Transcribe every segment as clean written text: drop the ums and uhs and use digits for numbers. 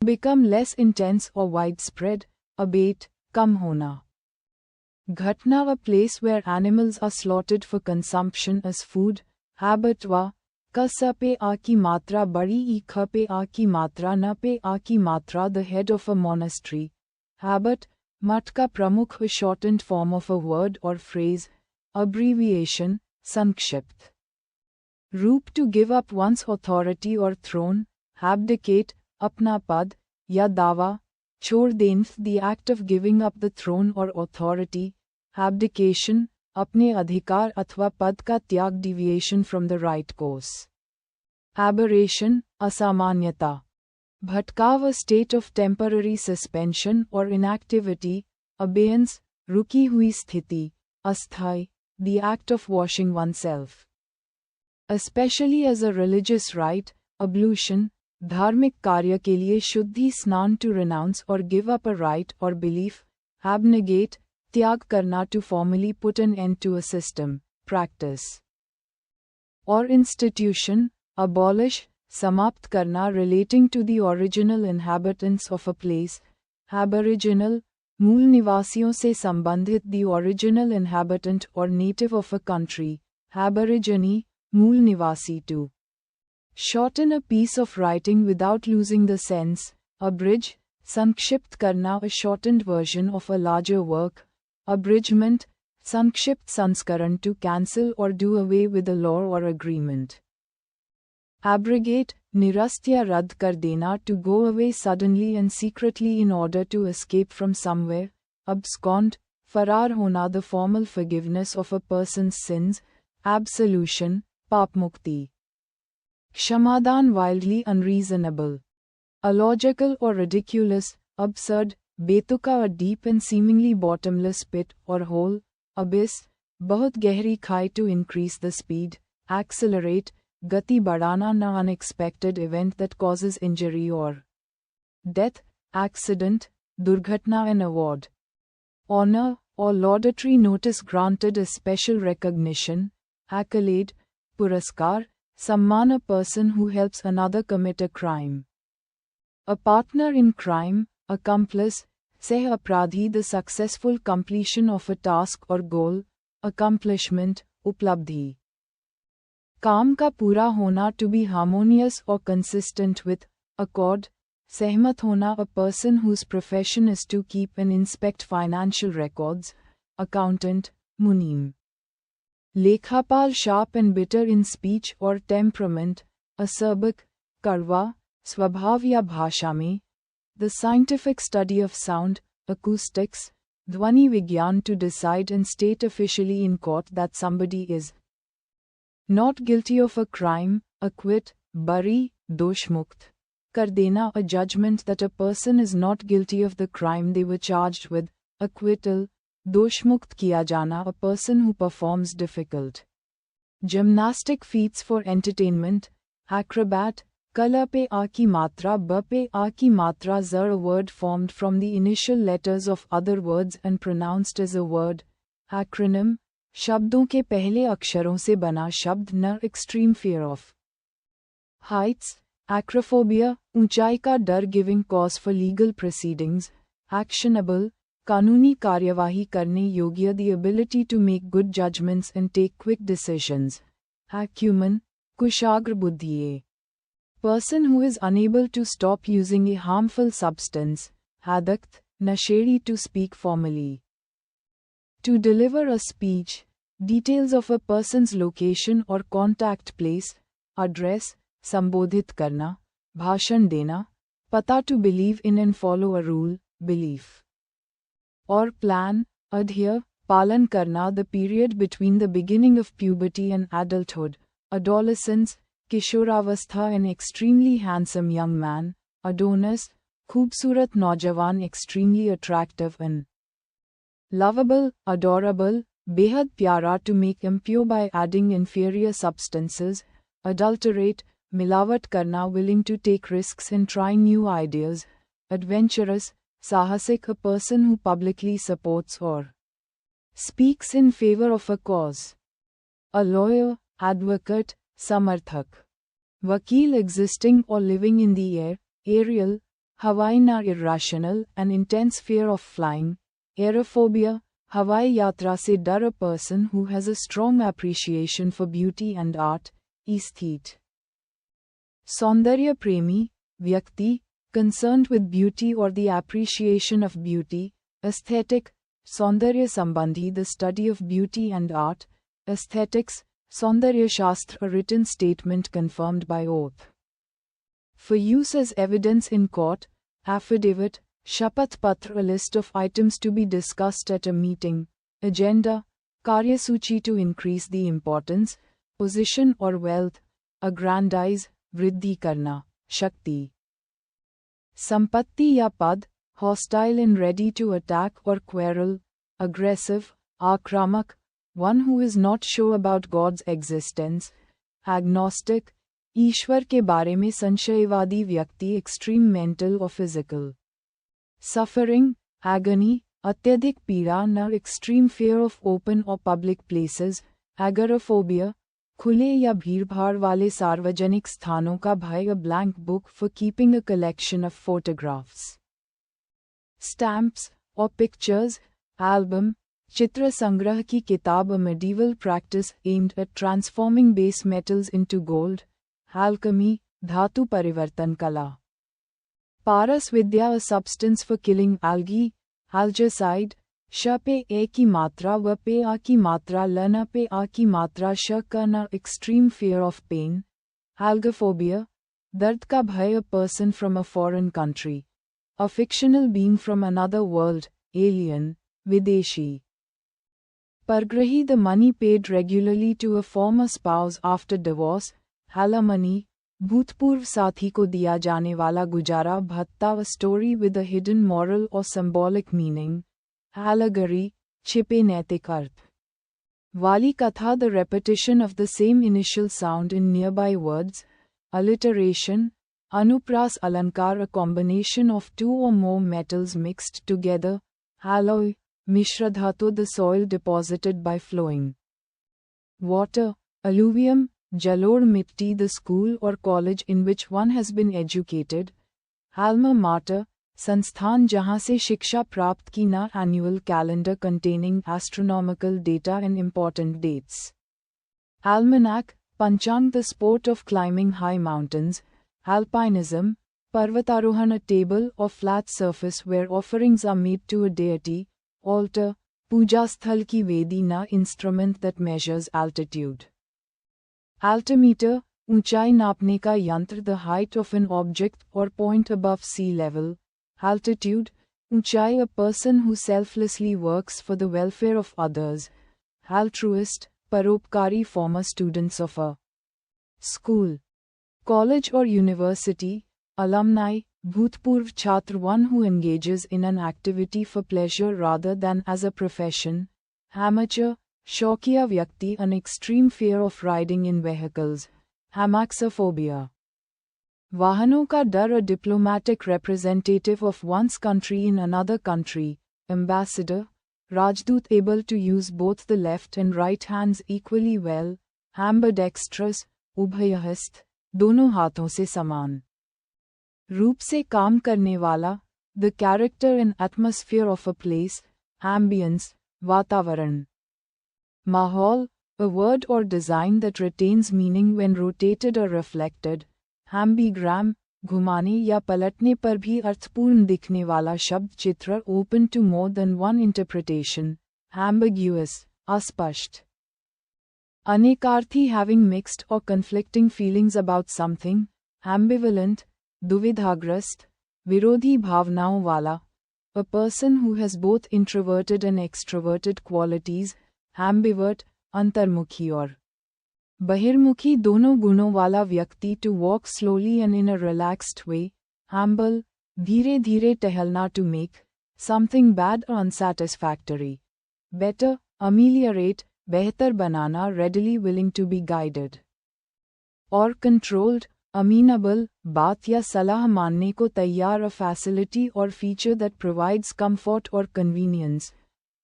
become less intense or widespread, abate, kam hona. Ghatna, a place where animals are slaughtered for consumption as food, habatwa, ka sa pe a ki matra badi e kha pe a ki matra na pe a ki matra, the head of a monastery. Habit, mat ka pramukh, a shortened form of a word or phrase, abbreviation, sankshipt. Roop, to give up one's authority or throne, abdicate, apna pad, ya dawa, chhod den, the act of giving up the throne or authority, abdication, apne adhikar athva pad ka tyag, deviation from the right course. Aberration, asamanyata. Bhatkav, a state of temporary suspension or inactivity, abeyance, ruki hui sthiti, asthai, the act of washing oneself. Especially as a religious rite, ablution, dharmik karya ke liye shuddhi snan, to renounce or give up a right or belief, abnegate, tyag karna, to formally put an end to a system, practice or institution, abolish, समाप्त करना, relating to the original inhabitants of a place, aboriginal, मूल निवासियों से संबंधित, the original inhabitant or native of a country, aborigine, मूल निवासी to. Shorten a piece of writing without losing the sense, abridge, sankshipt करना, a shortened version of a larger work, abridgment, sankshipt sanskaran, to cancel or do away with a law or agreement. Abrogate, निरस्त या रद्द कर देना, to go away suddenly and secretly in order to escape from somewhere, abscond, फरार होना, the formal forgiveness of a person's sins, absolution, पाप मुक्ति. क्षमादान, wildly unreasonable, illogical or ridiculous, absurd, बेतुका, a deep and seemingly bottomless pit or hole, abyss, बहुत गहरी खाई, to increase the speed, accelerate, gati badana, na, unexpected event that causes injury or death, accident, durghatna, an award, honor or laudatory notice granted as special recognition, accolade, puraskar, samman, a person who helps another commit a crime, a partner in crime, accomplice, seh apradhi, the successful completion of a task or goal, accomplishment, uplabdhi. काम का पूरा होना, to be harmonious or consistent with, accord, सहमत होना, a person whose profession is to keep and inspect financial records, accountant, munim. लेखापाल, sharp and bitter in speech or temperament, acerbic, karwa, स्वभाव या भाषा में, the scientific study of sound, acoustics, ध्वनि विज्ञान, to decide and state officially in court that somebody is not guilty of a crime, acquit, bari, doshmukt, kar dena, a judgment that a person is not guilty of the crime they were charged with, acquittal, doshmukt kiya jana, a person who performs difficult gymnastic feats for entertainment, acrobat, kala pe a ki matra ba pe a ki matra zar, a word formed from the initial letters of other words and pronounced as a word, acronym, शब्दों के पहले अक्षरों से बना शब्द, न, extreme fear of heights, acrophobia, ऊंचाई का डर, giving cause for legal proceedings, actionable, कानूनी कार्यवाही करने योग्य, the ability to make good judgments and take quick decisions, acumen, कुशाग्र बुद्धि, person who is unable to stop using a harmful substance, adakt, nasheri, to speak formally. To deliver a speech, details of a person's location or contact place, address, संबोधित करना, भाषण देना, पता, to believe in and follow a rule, belief. Or plan, adhere, पालन करना, the period between the beginning of puberty and adulthood, adolescence, kishoravastha, an extremely handsome young man, Adonis, खूबसूरत नौजवान, extremely attractive and lovable, adorable, बेहद प्यारा, to make impure by adding inferior substances, adulterate, मिलावट करना, willing to take risks and try new ideas, adventurous, साहसिक, a person who publicly supports or speaks in favor of a cause, a lawyer, advocate, समर्थक, वकील, existing or living in the air, aerial, हवाई ना irrational and intense fear of flying, aerophobia, हवाई यात्रा से डर a person who has a strong appreciation for beauty and art, aesthete. सौंदर्य प्रेमी, व्यक्ति, concerned with beauty or the appreciation of beauty, aesthetic, सौंदर्य संबंधी the study of beauty and art, aesthetics, सौंदर्य शास्त्र a written statement confirmed by oath. For use as evidence in court, affidavit, shapath patra a list of items to be discussed at a meeting, agenda, कार्यसूची to increase the importance, position or wealth, aggrandize, वृद्धि करना, शक्ति. संपत्ति या पद, hostile and ready to attack or quarrel, aggressive, आक्रामक, one who is not sure about God's existence, agnostic, ईश्वर के बारे में संशयवादी व्यक्ति extreme mental or physical. Suffering, agony, अत्यधिक पीड़ा न extreme fear of open or public places, agoraphobia, खुले या भीड़भाड़ वाले सार्वजनिक स्थानों का भय a blank book for keeping a collection of photographs. Stamps or pictures, album, चित्र संग्रह की किताब a medieval practice aimed at transforming base metals into gold, alchemy, धातु परिवर्तन कला. पारस विद्या a substance for killing algae, algicide, श पे ए की मात्रा व पे आ की मात्रा ल न पे आ की मात्रा श क न extreme fear of pain, algophobia, दर्द का भय a person from a foreign country, a fictional being from another world, alien, विदेशी. परग्रही the money paid regularly to a former spouse after divorce, alimony, भूतपूर्व साथी को दिया जाने वाला गुजारा भत्ता a story with a hidden moral or symbolic meaning, allegory, छिपे नैतिक अर्थ. वाली कथा the repetition of the same initial sound in nearby words, alliteration, अनुप्रास अलंकार a combination of two or more metals mixed together, alloy, मिश्रधातु the soil deposited by flowing water, alluvium, जलोढ़ मिट्टी the school or college in which one has been educated, alma mater, संस्थान जहाँ से शिक्षा प्राप्त की ना annual calendar containing astronomical data and important dates. Almanac, पंचांग the sport of climbing high mountains, alpinism, पर्वतारोहण a table or flat surface where offerings are made to a deity, altar, पूजा स्थल की वेदी ना instrument that measures altitude. Altimeter, ऊंचाई नापने का यंत्र the height of an object or point above sea level, altitude, ऊंचाई a person who selflessly works for the welfare of others, altruist, परोपकारी former students of a school, college or university, alumni, भूतपूर्व छात्र one who engages in an activity for pleasure rather than as a profession, amateur, शौकिया व्यक्ति an extreme fear of riding in vehicles, amaxophobia. वाहनों का डर a diplomatic representative of one's country in another country, ambassador, राजदूत able to use both the left and right hands equally well, ambidextrous, उभयहस्त, दोनों हाथों से समान. रूप से काम करने वाला, the character and atmosphere of a place, ambience, वातावरण. माहौल, a word or design that retains meaning when rotated or reflected, ambigram, घुमाने या पलटने पर भी अर्थपूर्ण दिखने वाला शब्द चित्र open to more than one interpretation, ambiguous, अस्पष्ट. अनेकार्थी having mixed or conflicting feelings about something, ambivalent, दुविधाग्रस्त, विरोधी भावनाओं वाला, a person who has both introverted and extroverted qualities, ambivert, अंतर्मुखी और बहिर्मुखी दोनों गुणों वाला व्यक्ति to walk slowly and in a relaxed way, amble, धीरे धीरे टहलना to make something bad or unsatisfactory better, ameliorate, बेहतर बनाना readily willing to be guided और controlled, amenable, बात या सलाह मानने को तैयार a facility or feature that provides comfort or convenience,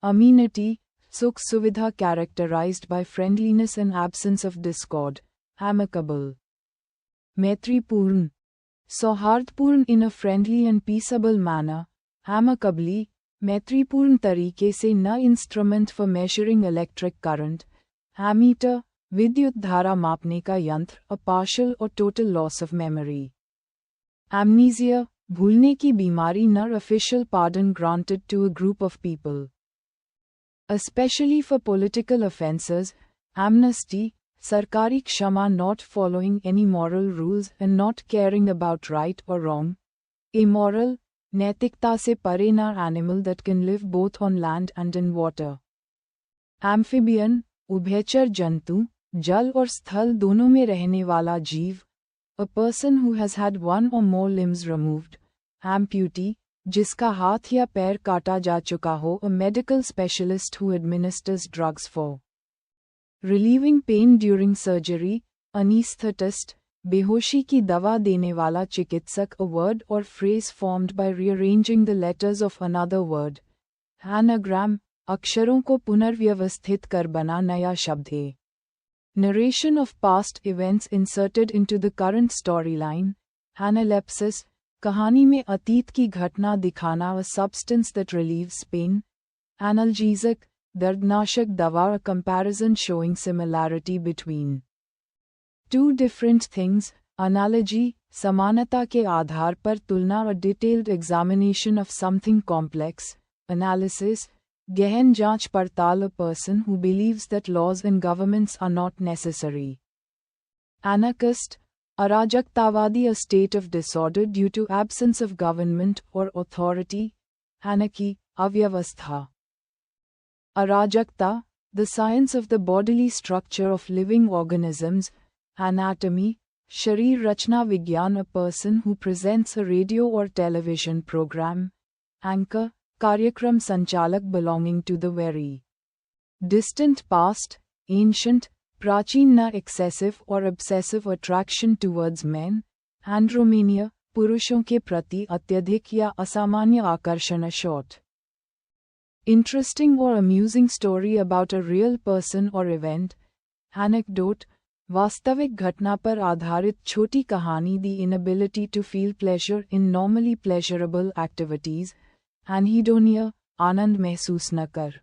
amenity, सुख सुविधा characterized by friendliness and absence of discord, amicable. मैत्रीपूर्ण, सौहार्दपूर्ण in a friendly and peaceable manner, amicably, मैत्रीपूर्ण तरीके से न instrument for measuring electric current, ammeter, विद्युत धारा मापने का यंत्र, a partial or total loss of memory. Amnesia, भूलने की बीमारी न official pardon granted to a group of people. Especially for political offences, amnesty, sarkari kshama, not following any moral rules and not caring about right or wrong. Immoral, नैतिकता से परे न animal that can live both on land and in water. Amphibian, उभयचर जंतु, जल और स्थल दोनों में रहने वाला जीव, a person who has had one or more limbs removed. Amputee, जिसका हाथ या पैर काटा जा चुका हो, a medical specialist who administers drugs for relieving pain during surgery. Anesthetist, बेहोशी की दवा देने वाला चिकित्सक, a word or phrase formed by rearranging the letters of another word. Anagram, अक्षरों को पुनर्व्यवस्थित कर बना नया शब्द है. Narration of past events inserted into the current storyline. Analepsis, कहानी में अतीत की घटना दिखाना, a substance that relieves pain. Analgesic, दर्दनाशक दवा, a comparison showing similarity between two different things. Analogy, समानता के आधार पर तुलना, a detailed examination of something complex. Analysis, गहन जांच पड़ताल, a person who believes that laws and governments are not necessary. Anarchist, अराजकतावादी, a state of disorder due to absence of government or authority. Anarchy, अव्यवस्था. अराजकता, the science of the bodily structure of living organisms. Anatomy, शरीर रचना विज्ञान, a person who presents a radio or television program. Anchor, कार्यक्रम संचालक belonging to the very distant past. Ancient, प्राचीन न excessive or obsessive attraction towards men. Andromania, पुरुषों के प्रति अत्यधिक या असामान्य आकर्षण, short. Interesting or amusing story about a real person or event. Anecdote, वास्तविक घटना पर आधारित छोटी कहानी, the inability to feel pleasure in normally pleasurable activities. Anhedonia, आनंद महसूस न कर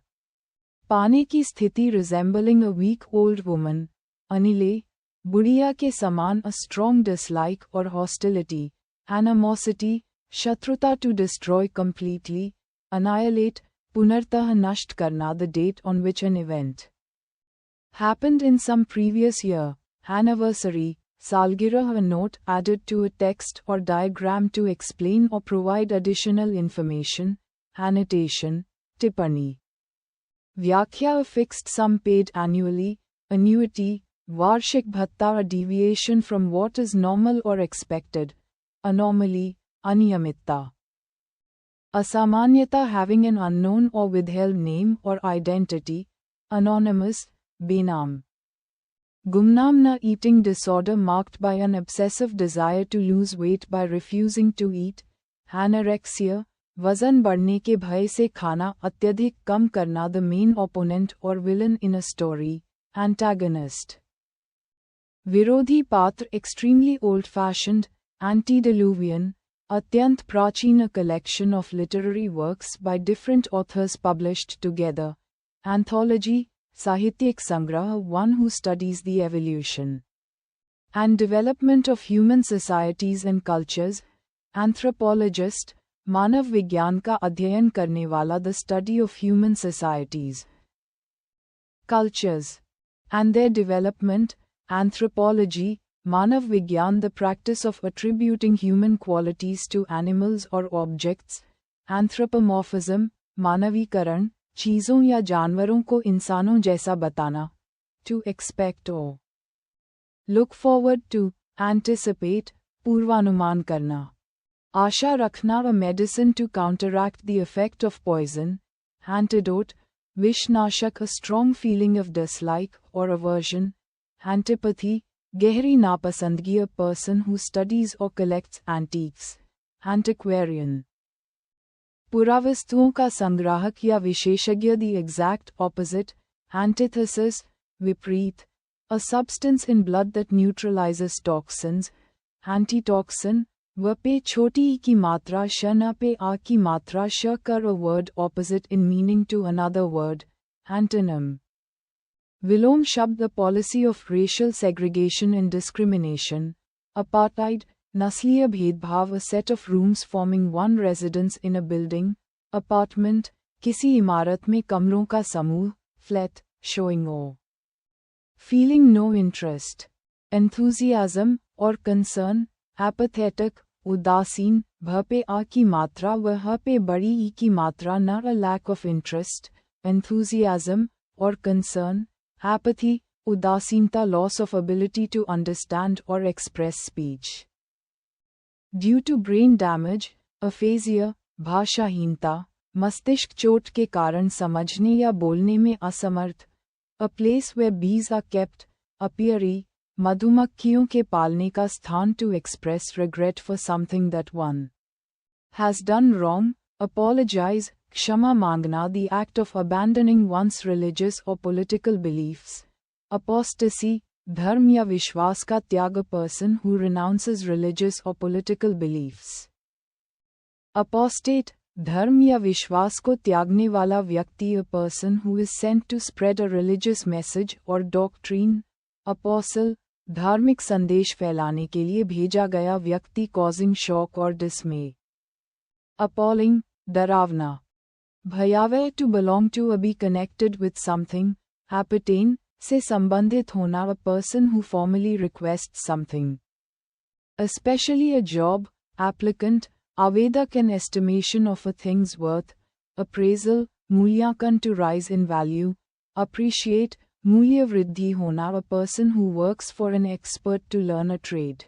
पाने की स्थिति, resembling a weak old woman. Anile, बुढ़िया के समान, a strong dislike or hostility. Animosity, शत्रुता, to destroy completely. Annihilate, पुनर्तः नष्ट करना, the date on which an event happened in some previous year. Anniversary, सालगिरह, a note added to a text or diagram to explain or provide additional information. Annotation, टिप्पणी. व्याख्या, a fixed sum paid annually. Annuity, वार्षिक भत्ता, a deviation from what is normal or expected. Anomaly, अनियमितता. असामान्यता, having an unknown or withheld name or identity. Anonymous, बेनाम. गुमनाम, न eating disorder marked by an obsessive desire to lose weight by refusing to eat. Anorexia, वजन बढ़ने के भय से खाना अत्यधिक कम करना, the main opponent or villain in a story. Antagonist, विरोधी पात्र, extremely old-fashioned. Antediluvian, अत्यंत प्राचीन, a collection of literary works by different authors published together. Anthology, साहित्यिक संग्रह, one who studies the evolution and development of human societies and cultures. Anthropologist, मानव विज्ञान का अध्ययन करने वाला, the study of human societies, cultures, and their development. Anthropology, मानव विज्ञान, the practice of attributing human qualities to animals or objects. Anthropomorphism, मानवीकरण, चीज़ों या जानवरों को इंसानों जैसा बताना. To expect or look forward to. Anticipate, पूर्वानुमान करना. आशा रखना, a medicine to counteract the effect of poison. Antidote, विषनाशक, a strong feeling of dislike or aversion. Antipathy, गहरी नापसंदगी, a person who studies or collects antiques. Antiquarian, पुरावस्तुओं का संग्राहक या विशेषज्ञ, the exact opposite. Antithesis, विपरीत, a substance in blood that neutralizes toxins. Antitoxin, व पे छोटी ई की मात्रा श न पे आ की मात्रा श कर a word opposite in meaning to another word, antonym. विलोम शब्द a policy of racial segregation and discrimination, apartheid, नस्लीय भेदभाव a set of rooms forming one residence in a building, apartment, किसी इमारत में कमरों का समूह, flat, showing or feeling no interest, enthusiasm or concern, apathetic, उदासीन, भ पे आ की मात्रा व ह पे बड़ी ई की मात्रा न a lack of interest, enthusiasm or concern, apathy, उदासीनता loss of ability to understand or express speech. Due to brain damage, aphasia, भाषाहीनता, मस्तिष्क चोट के कारण समझने या बोलने में असमर्थ, a place where bees are kept, apiary, मधुमक्खियों के पालने का स्थान to express regret for something that one has done wrong, apologize, क्षमा मांगना the act of abandoning one's religious or political beliefs, apostasy, धर्म या विश्वास का त्याग a person who renounces religious or political beliefs. Apostate, धर्म या विश्वास को त्यागने वाला व्यक्ति a person who is sent to spread a religious message or doctrine, apostle, धार्मिक संदेश फैलाने के लिए भेजा गया व्यक्ति causing shock or dismay. Appalling, डरावना. भयावह to belong to or be connected with something, appertain, से संबंधित होना a person who formally requests something. Especially a job, applicant, आवेदक an estimation of a thing's worth, appraisal, मूल्यांकन to rise in value, appreciate, मूल्य वृद्धि होना a person who works for an expert to learn a trade.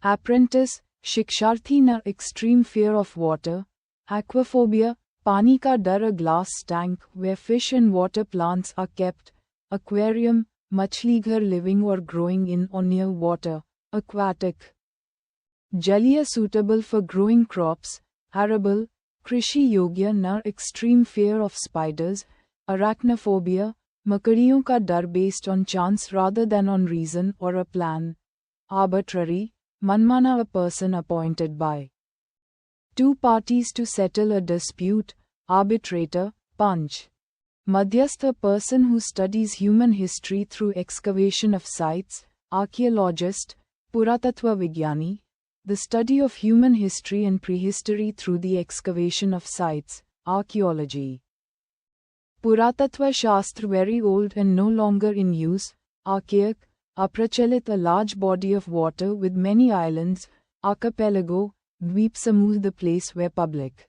Apprentice, शिक्षार्थी न extreme fear of water, aquaphobia, पानी का डर a glass tank where fish and water plants are kept, aquarium, मछली घर living or growing in or near water, aquatic. जलीय suitable for growing crops, arable, कृषि योग्य न extreme fear of spiders, arachnophobia, मकड़ियों का डर based on chance rather than on reason or a plan, arbitrary, मनमाना a person appointed by two parties to settle a dispute, arbitrator, punch. मध्यस्थ a person who studies human history through excavation of sites, archaeologist, पुरातत्व विज्ञानी, the study of human history and prehistory through the excavation of sites, archaeology. पुरातत्व शास्त्र very old and no longer in use, archaic, अप्रचलित a large body of water with many islands, archipelago, द्वीप समूह the place where public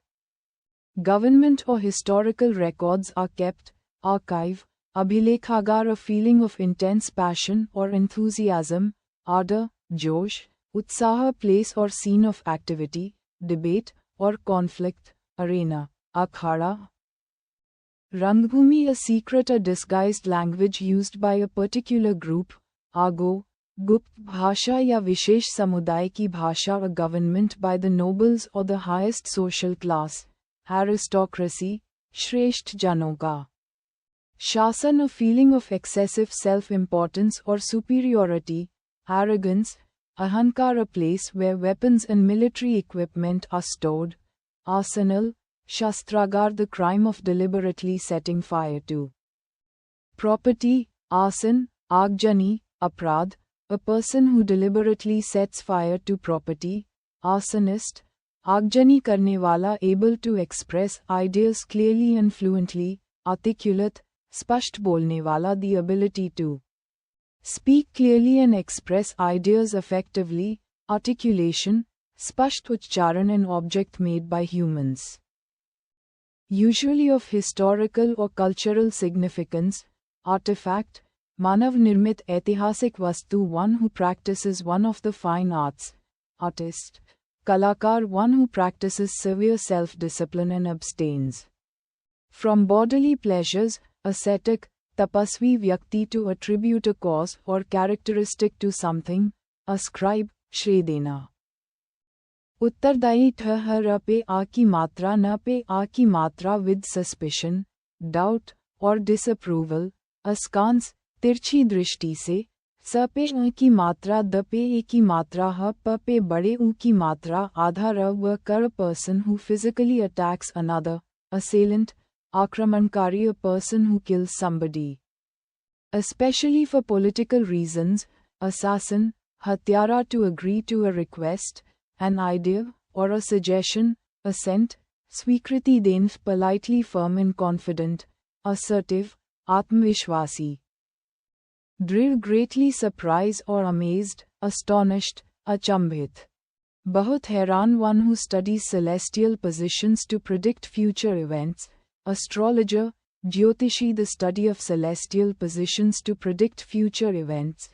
government or historical records are kept, archive, अभिलेखागार a feeling of intense passion or enthusiasm, ardor, जोश, उत्साह place or scene of activity, debate, or conflict, arena, akhada. Rangbhumi a secret or disguised language used by a particular group, आगो, गुप्त भाषा या विशेष समुदाय की भाषा a government by the nobles or the highest social class, aristocracy, श्रेष्ठ जनों का शासन a feeling of excessive self-importance or superiority, arrogance, ahankar a place where weapons and military equipment are stored, arsenal, shastragar the crime of deliberately setting fire to property, arson, आगजनी, अपराध, a person who deliberately sets fire to property, arsonist, आगजनी करने वाला able to express ideas clearly and fluently, articulate, स्पष्ट बोलने वाला the ability to speak clearly and express ideas effectively, articulation, स्पष्ट उच्चारण an object made by humans. Usually of historical or cultural significance, artifact, मानव निर्मित ऐतिहासिक वस्तु one who practices one of the fine arts, artist, कलाकार one who practices severe self-discipline and abstains from bodily pleasures, ascetic, tapasvi व्यक्ति to attribute a cause or characteristic to something, ascribe, श्रेय देना. उत्तरदायी ठ ह र पे आ की मात्रा न पे आ की मात्रा with suspicion, doubt, or disapproval, askance, तिरछी दृष्टि से, स पे अ की मात्रा द पे ए की मात्रा ह प पे बड़े ऊ की मात्रा आधा र व कर person who physically attacks another, assailant, आक्रमणकारी a person who kills somebody. Especially for political reasons, assassin, हत्यारा to agree to a request, an idea, or a suggestion, assent, स्वीकृति then politely firm and confident, assertive, आत्मविश्वासी. दृढ़ greatly surprised or amazed, astonished, अचंभित. बहुत हैरान one who studies celestial positions to predict future events, astrologer, Jyotishi the study of celestial positions to predict future events,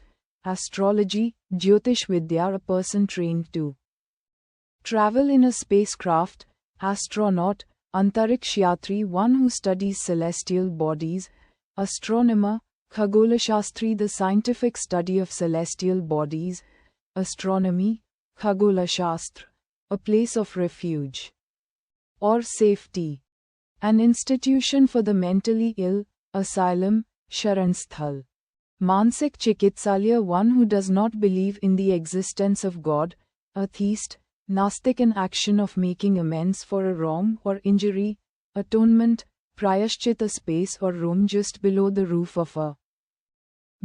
astrology, Jyotish Vidya a person trained to travel in a spacecraft, astronaut, Antariksh Yatri one who studies celestial bodies, astronomer, Khagolashastri the scientific study of celestial bodies, astronomy, Khagolashastra, a place of refuge or safety. An institution for the mentally ill, asylum, sharanasthal. Mansik Chikitsalya one who does not believe in the existence of God, atheist, Nastik an action of making amends for a wrong or injury, atonement, prayashchit a space or room just below the roof of a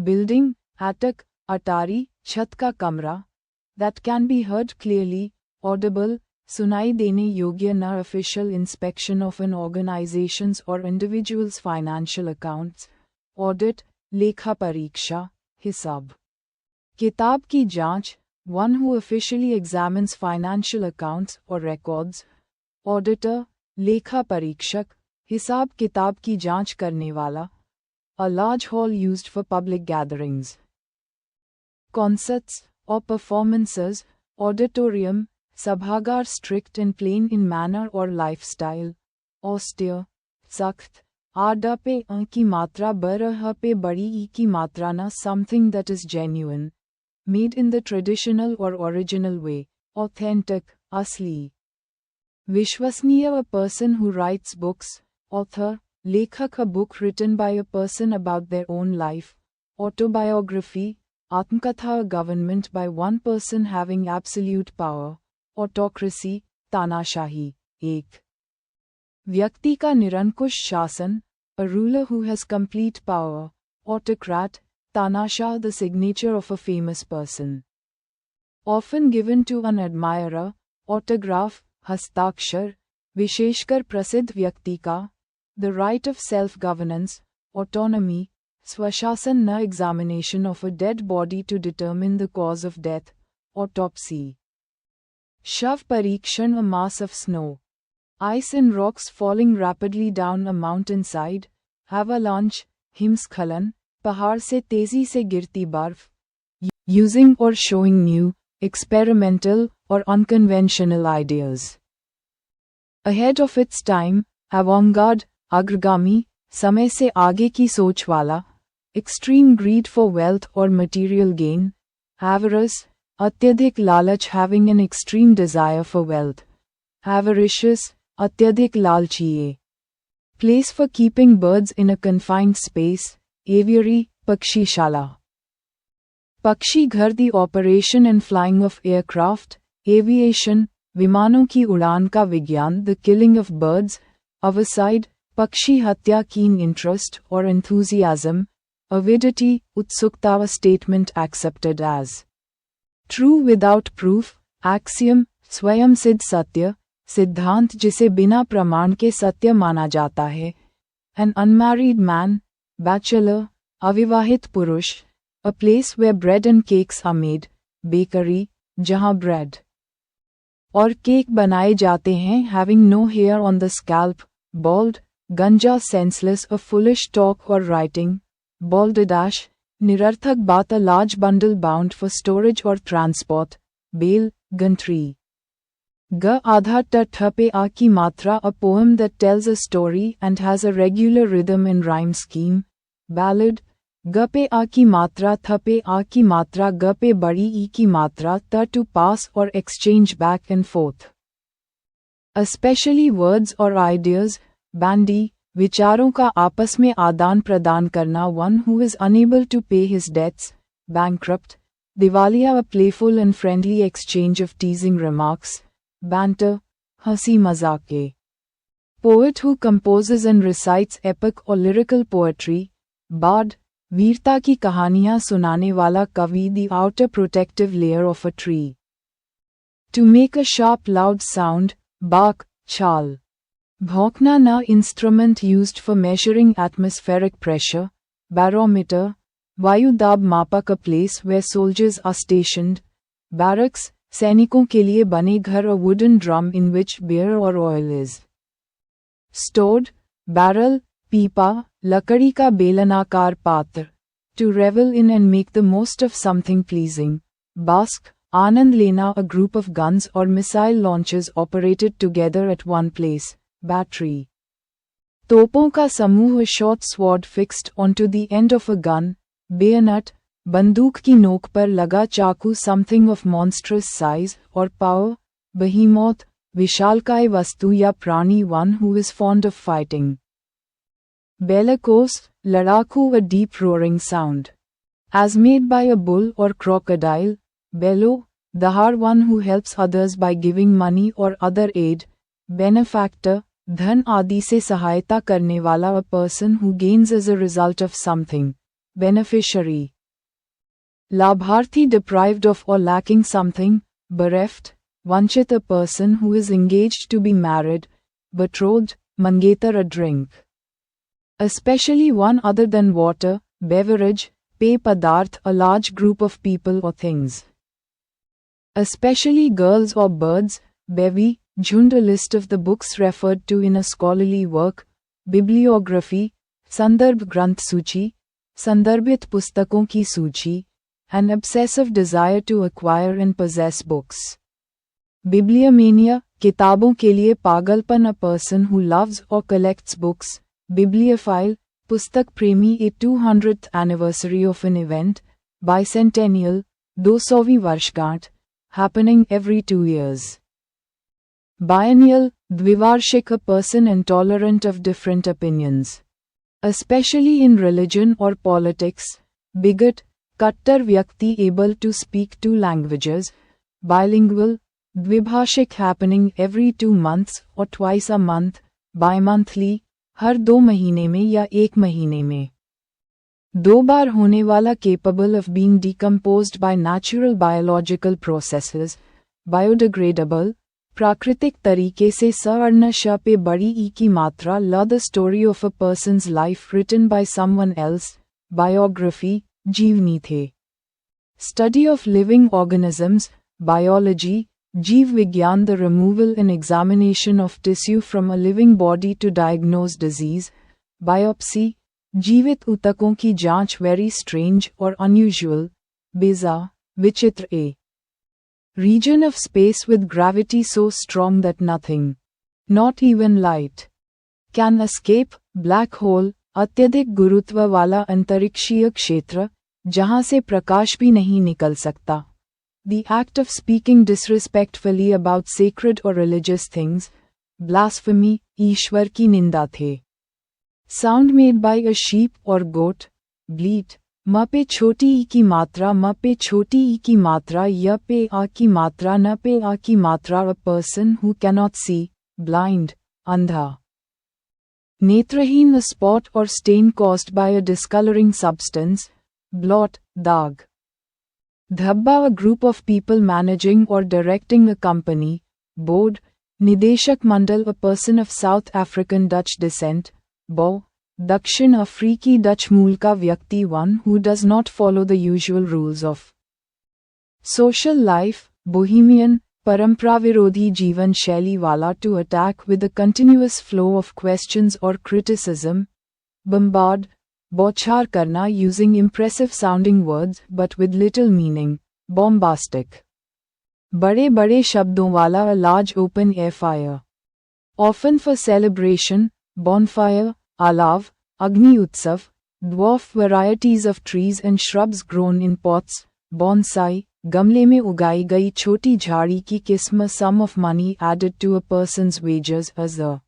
building, atak, atari, chhat ka kamra, that can be heard clearly, audible, Sunai dene yogya na official inspection of an organization's or individual's financial accounts, audit, lekha pariksha, hisab. Kitab ki jaanch, one who officially examines financial accounts or records, auditor, lekha parikshak, hisab kitab ki jaanch karne wala, a large hall used for public gatherings. Concerts or performances, auditorium, Sabhagar strict and plain in manner or lifestyle, austere, sakht, aada pe a ki matra barah pe badi e ki matra na something that is genuine, made in the traditional or original way, authentic, asli. Vishwasniya a person who writes books, author, lekhak a book written by a person about their own life, autobiography, atmkatha a government by one person having absolute power, autocracy, तानाशाही, एक व्यक्ति का निरंकुश शासन, a ruler who has complete power, autocrat, तानाशाह the signature of a famous person. Often given to an admirer, autograph, हस्ताक्षर, विशेषकर प्रसिद्ध व्यक्ति का, the right of self-governance, autonomy, स्वशासन न examination of a dead body to determine the cause of death, autopsy. Shav Parikshan a mass of snow. Ice and rocks falling rapidly down a mountainside, avalanche, himskhalan, pahar se tezi se girti barf. Using or showing new, experimental, or unconventional ideas. Ahead of its time, avant-garde, agragami, समय से आगे की सोच वाला, extreme greed for wealth or material gain, avarice, अत्यधिक लालच having an extreme desire for wealth, avaricious, अत्यधिक लालचिये. Place for keeping birds in a confined space, aviary, pakshishala. Pakshi ghar the operation and flying of aircraft, aviation, विमानों की उड़ान का विज्ञान the killing of birds, avaside, pakshi hatya keen interest or enthusiasm, avidity, utsukta a statement accepted as true without proof, axiom, स्वयं सिद्ध सत्य, सिद्धांत जिसे बिना प्रमाण के सत्य माना जाता है, an unmarried man, bachelor, अविवाहित पुरुष, a place where bread and cakes are made, bakery, जहां bread और केक बनाए जाते हैं having no hair on the scalp, bald, ganja senseless a foolish talk or writing, balderdash, निरर्थक बात a large bundle bound for storage or transport, bale, gantry. Ga आधा ठ पे आ की मात्रा a poem that tells a story and has a regular rhythm and rhyme scheme, ballad, ग पे आ की मात्रा थ पे आ की मात्रा ग पे बड़ी ई की मात्रा त to pass or exchange back and forth. Especially words or ideas, bandy, विचारों का आपस में आदान प्रदान करना one who is unable to pay his debts, bankrupt. Diwaliya, a playful and friendly exchange of teasing remarks, banter, hasi mazake. Poet who composes and recites epic or lyrical poetry, bard, वीरता की कहानियाँ सुनाने वाला कवि, the outer protective layer of a tree. To make a sharp loud sound, bark, chal. Bhaukna na, instrument used for measuring atmospheric pressure, barometer. Vayu dab mapak, a place where soldiers are stationed, barracks, सैनिकों के लिए बने घर, a wooden drum in which beer or oil is stored, barrel, पीपा, लकड़ी का बेलनाकार पात्र. To revel in and make the most of something pleasing, bask, आनंद लेना, a group of guns or missile launchers operated together at one place, battery. तोपों का समूह, a short sword fixed onto the end of a gun, bayonet, बंदूक की नोक पर लगा चाकू, something of monstrous size or power, behemoth, विशालकाय वस्तु या प्राणी, one who is fond of fighting. Bellicose, लड़ाकू, a deep roaring sound. As made by a bull or crocodile, bellow, dahar, one who helps others by giving money or other aid, benefactor, धन आदि से सहायता करने वाला, a person who gains as a result of something, beneficiary. लाभार्थी, deprived of or lacking something, bereft, vanchit, a person who is engaged to be married, betrothed, mangetar, a drink. Especially one other than water, beverage, पेय पदार्थ, a large group of people or things. Especially girls or birds, bevy, झुंड, a list of the books referred to in a scholarly work, bibliography, संदर्भ ग्रंथ सूची, संदर्भित पुस्तकों की सूची, an obsessive desire to acquire and possess books. Bibliomania, किताबों के लिए पागलपन, a person who loves or collects books, bibliophile, पुस्तक प्रेमी, a 200th anniversary of an event, bicentennial, 200वीं वर्षगांठ, happening every 2 years. Biennial, द्विवार्षिक, a person intolerant of different opinions. Especially in religion or politics. Bigot, कट्टर व्यक्ति, able to speak 2 languages. Bilingual, द्विभाषिक, happening every 2 months or twice a month. Bimonthly, हर 2 महीने में या 1 महीने में. 2 बार होने वाला, capable of being decomposed by natural biological processes. Biodegradable, प्राकृतिक तरीके से सवर्ण श पे बड़ी ई की मात्रा, ल, the story of a person's life written by someone else. Biography, जीवनी थे. Study of living organisms, biology, जीव विज्ञान, the removal and examination of tissue from a living body to diagnose disease. Biopsy, जीवित ऊतकों की जांच, very strange or unusual. Bizarre, विचित्र, a region of space with gravity so strong that nothing, not even light, can escape. Black hole, अत्यधिक गुरुत्व वाला अंतरिक्षीय क्षेत्र, जहां से प्रकाश भी नहीं निकल सकता. The act of speaking disrespectfully about sacred or religious things. Blasphemy, ईश्वर की निंदा थे. Sound made by a sheep or goat. Bleat, म पे छोटी ई की मात्रा, म पे छोटी ई की मात्रा, य पे आ की मात्रा, न पे आ की मात्रा, a person who cannot see, blind, अंधा. नेत्रहीन, a spot or stain caused by a discoloring substance. Blot, दाग. धब्बा, a group of people managing or directing a company. Board, निदेशक मंडल, a person of South African Dutch descent. Bow, दक्षिण अफ्रीकी Dutch मूल का व्यक्ति, one who does not follow the usual rules of social life. Bohemian, परंपराविरोधी जीवन शैली वाला, to attack with a continuous flow of questions or criticism. Bombard, बौछार करना, using impressive sounding words but with little meaning. Bombastic, बड़े बड़े शब्दों वाला, a large open air fire. Often for celebration. Bonfire, Alav, Agni Utsav, dwarf varieties of trees and shrubs grown in pots. Bonsai, गमले में उगाई गई छोटी झाड़ी की किस्म, sum of money added to a person's wages as a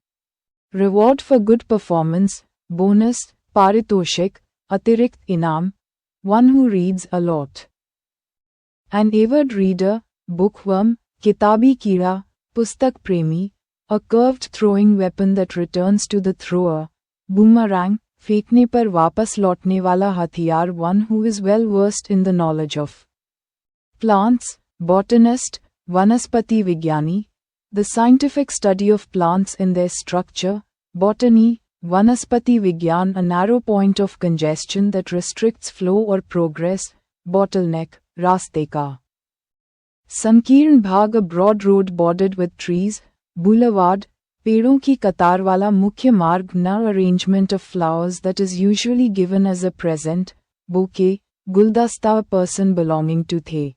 reward for good performance. Bonus, पारितोषिक, अतिरिक्त इनाम. one who reads a lot. An avid reader, bookworm, kitabi kira, pustak premi, a curved throwing weapon that returns to the thrower, boomerang, फेंकने पर वापस लौटने वाला हथियार, one who is well versed in the knowledge of plants, botanist, vanaspati vigyani, the scientific study of plants in their structure, botany, vanaspati vigyan, a narrow point of congestion that restricts flow or progress, bottleneck, रास्ते का संकीर्ण भाग, a broad road bordered with trees, boulevard, पेड़ों की कतार वाला मुख्य मार्ग, न arrangement of flowers that is usually given as a present, bouquet, गुलदस्ता, a person belonging to थे.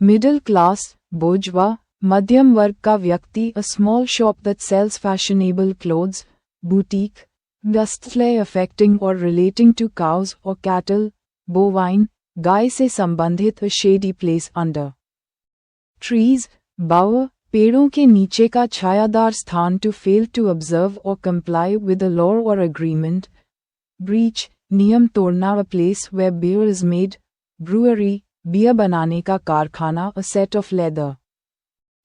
Middle class, bourgeois, मध्यम वर्ग का व्यक्ति, a small shop that sells fashionable clothes, boutique, display affecting or relating to cows or cattle, bovine, गाय से संबंधित, a shady place under trees, bower, पेड़ों के नीचे का छायादार स्थान, to fail to observe or comply with a law or agreement, breach, नियम तोड़ना, a place where beer is made, brewery, beer बनाने का कारखाना, a set of leather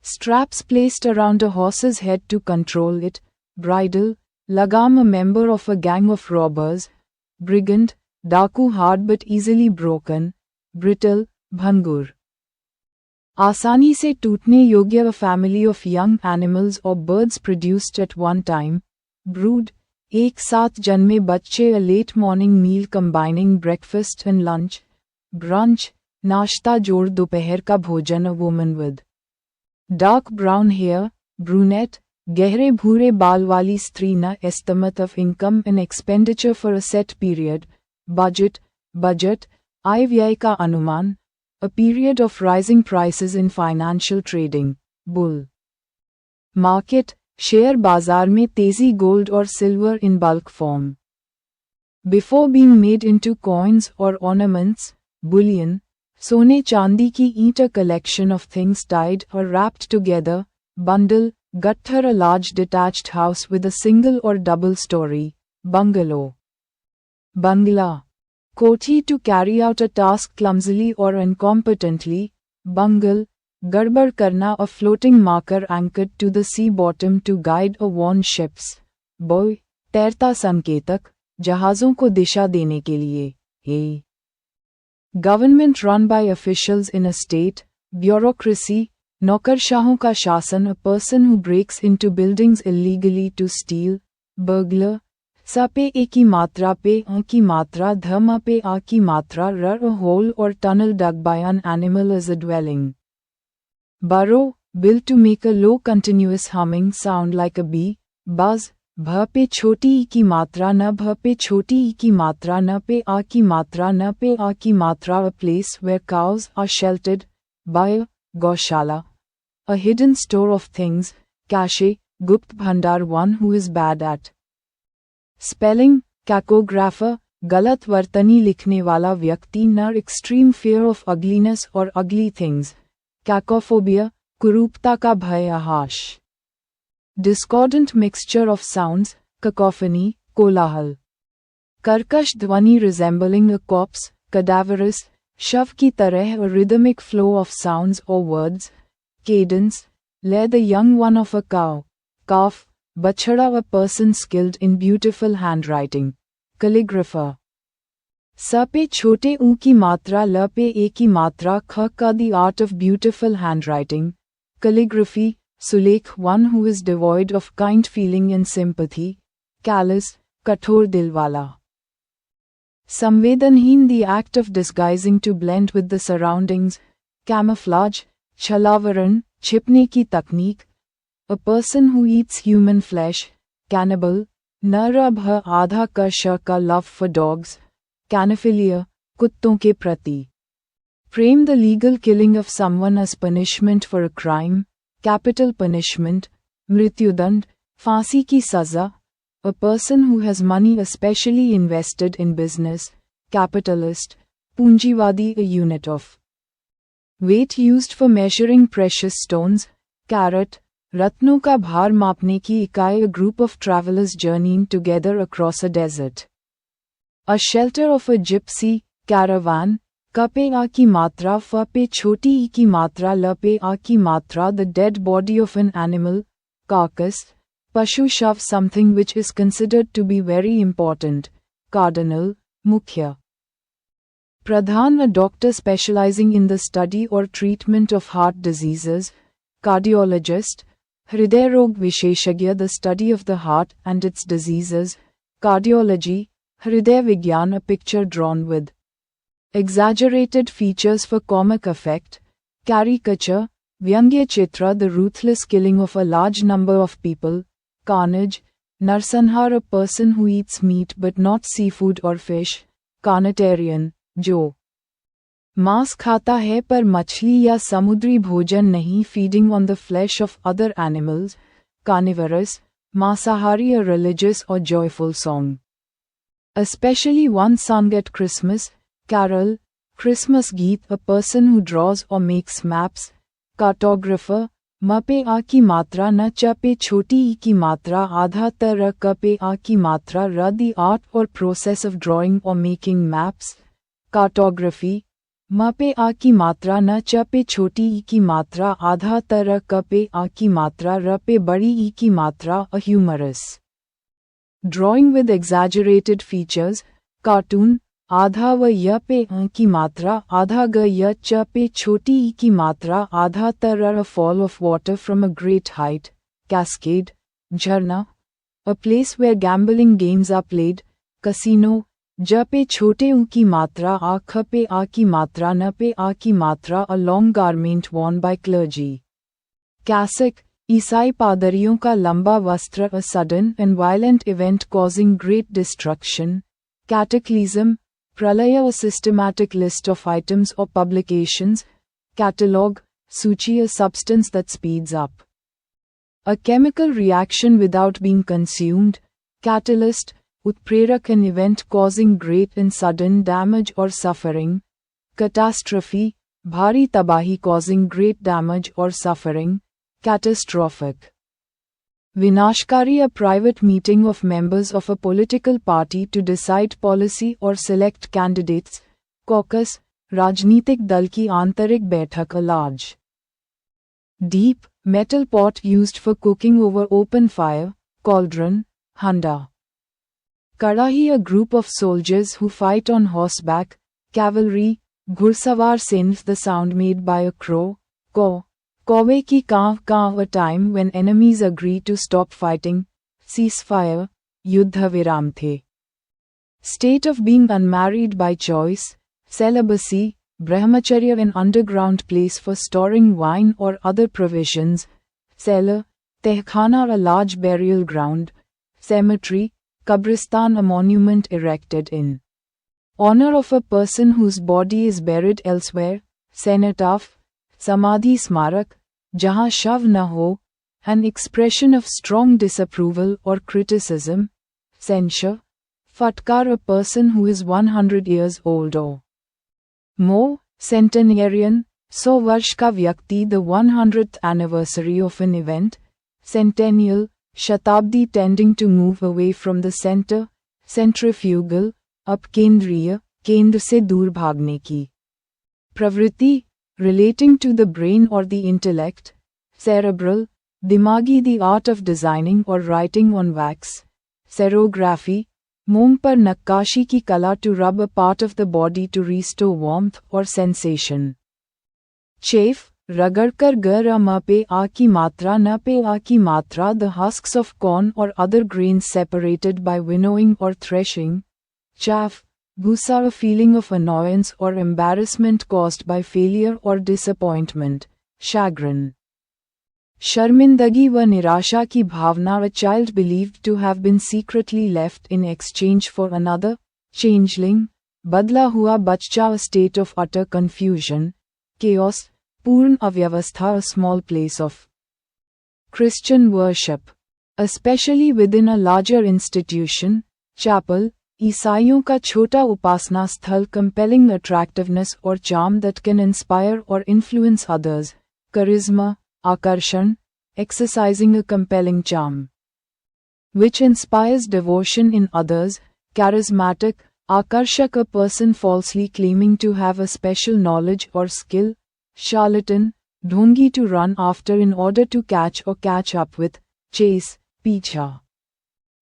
straps placed around a horse's head to control it, bridle, लगाम, a member of a gang of robbers, brigand, डाकू, hard but easily broken, brittle, भंगुर, आसानी से टूटने योग्य, a family of young animals or birds produced at one time, brood, एक साथ जन्मे बच्चे, a late morning meal combining breakfast and lunch, brunch, नाश्ता जोड़ दोपहर का भोजन, a woman with dark brown hair, brunette, गहरे भूरे बाल वाली स्त्री, न estimate of income and expenditure for a set period, budget, आय व्यय का अनुमान, a period of rising prices in financial trading, bull market, share बाजार में तेजी, gold or silver in bulk form. Before being made into coins or ornaments, bullion, सोने चांदी की ईंट, a collection of things tied or wrapped together, bundle, गट्ठर, a large detached house with a single or double story, bungalow, bangla, कोठी, to carry out a task clumsily or incompetently, bungle, गड़बड़ करना, a floating marker anchored to the sea bottom to guide or warn ships, buoy, तैरता संकेतक, जहाज़ों को दिशा देने के लिए, a government run by officials in a state, bureaucracy, नौकरशाहों का शासन, a person who breaks into buildings illegally to steal, burglar, सा पे ए की मात्रा पे अ की मात्रा, धम पे आ की मात्रा, र, a hole or tunnel dug by an animal as a dwelling, burrow, built to make a low continuous humming sound like a bee, buzz, भ पे छोटी ई की मात्रा, न भ पे छोटी ई की मात्रा, न पे आ की मात्रा, न पे आ की मात्रा, a place where cows are sheltered by, गौशाला, a hidden store of things, cache, गुप्त भंडार, one who is bad at spelling, cacographer, गलत वर्तनी लिखने वाला व्यक्ति, न extreme fear of ugliness or ugly things, cacophobia, कुरूपता का भय, हाश, discordant mixture of sounds, cacophony, कोलाहल, कर्कश ध्वनि, resembling a corpse, cadaverous, शव की तरह, a rhythmic flow of sounds or words, cadence, ले, the young one of a cow, calf, बछड़ा, a person skilled in beautiful handwriting, calligrapher, स पे छोटे ऊ की मात्रा, ल पे ए की मात्रा, ख का, the art of beautiful handwriting, calligraphy, सुलेख, one who is devoid of kind feeling and sympathy, callous, कठोर दिल वाला, संवेदनहीन, the act of disguising to blend with the surroundings, camouflage, छलावरण, छिपने की तकनीक, a person who eats human flesh, cannibal, न र भ आधा क श का, love for dogs, canophilia, कुत्तों के प्रति, frame, the legal killing of someone as punishment for a crime, capital punishment, मृत्युदंड, फांसी की सजा, a person who has money especially invested in business, capitalist, पूंजीवादी, a unit of weight used for measuring precious stones, carat, रत्नों का भार मापने की इकाई, a group of travelers journeying together across a desert, a shelter of a gypsy, caravan, ka pe a ki matra, fa pe choti e ki matra, la pe a ki matra, the dead body of an animal, carcass, pashu shav, something which is considered to be very important, cardinal, mukhya. Pradhan, a doctor specializing in the study or treatment of heart diseases, cardiologist, Hriday Rog Visheshagya, the study of the heart and its diseases, cardiology, Hriday Vigyan, a picture drawn with exaggerated features for comic effect, caricature, Vyangya Chitra, the ruthless killing of a large number of people, carnage, Narsanhar, a person who eats meat but not seafood or fish, carnitarian, जो मांस खाता है पर मछली या समुद्री भोजन नहीं, feeding on the flesh of other animals, carnivorous, मांसाहारी, a religious or joyful song. Especially one sung at Christmas, carol, Christmas geet, a person who draws or makes maps, cartographer, म पे आ की मात्रा न च पे छोटी ई की मात्रा आधा त र क पे आ की मात्रा र, the art or process of drawing or making maps, cartography, म पे आ की मात्रा न च पे छोटी ई की मात्रा आधा त र क पे आ की मात्रा र पे बड़ी ई की मात्रा, a humorous drawing with exaggerated features, cartoon, आधा व य पे अ की मात्रा आधा ग य च पे छोटी ई की मात्रा आधा त र, a fall of water from a great height, cascade, झरना, a place where gambling games are played, casino, ज पे छोटे उ की मात्रा आ ख पे आ की मात्रा न पे आ की मात्रा, a long garment worn by clergy, cassock, ईसाई पादरियों का लंबा वस्त्र, a sudden and violent event causing great destruction, cataclysm, pralaya, a systematic list of items or publications, catalogue, सूची, a substance that speeds up a chemical reaction without being consumed, catalyst, utprerak, an event causing great and sudden damage or suffering, catastrophe, bhari tabahi, causing great damage or suffering, catastrophic. Vinashkari, a private meeting of members of a political party to decide policy or select candidates, caucus, Rajnitik dal ki aantarik baithak, a large, deep, metal pot used for cooking over open fire, cauldron, handa. Kadahi, a group of soldiers who fight on horseback, cavalry, ghursavar Sindh, the sound made by a crow, caw. Kauve ki kaav, a time when enemies agree to stop fighting, ceasefire, yuddha viram the. State of being unmarried by choice, celibacy, brahmacharya, an underground place for storing wine or other provisions, cellar, tehkhana, a large burial ground, cemetery, kabristan, a monument erected in honor of a person whose body is buried elsewhere, cenotaph, samadhi smarak, jahan shav na ho, an expression of strong disapproval or criticism, censure, fatkar, a person who is 100 years old or more, centenarian, 100 varsh ka vyakti, the 100th anniversary of an event, centennial, shatabdi, tending to move away from the center, centrifugal, upkendriya, kendra se dur bhagne ki pravritti, relating to the brain or the intellect, cerebral, dimagi, the art of designing or writing on wax, serography, मोम पर नक्काशी की कला, to rub a part of the body to restore warmth or sensation, chafe, रगड़कर गर म पे आ की मात्रा न पे आ की मात्रा, the husks of corn or other grains separated by winnowing or threshing, chaff, Gussa, a feeling of annoyance or embarrassment caused by failure or disappointment, chagrin. Sharmindagi wa nirasha ki bhavna, a child believed to have been secretly left in exchange for another, changeling, badla hua bachcha, a state of utter confusion, chaos, purn avyavastha, a small place of Christian worship, especially within a larger institution, chapel, ईसाइयों का छोटा उपासना स्थल, compelling attractiveness or charm that can inspire or influence others, charisma, akarshan, exercising a compelling charm which inspires devotion in others, charismatic, Akarshak, a person falsely claiming to have a special knowledge or skill. Charlatan, dhongi, to run after in order to catch or catch up with. Chase, pीछा.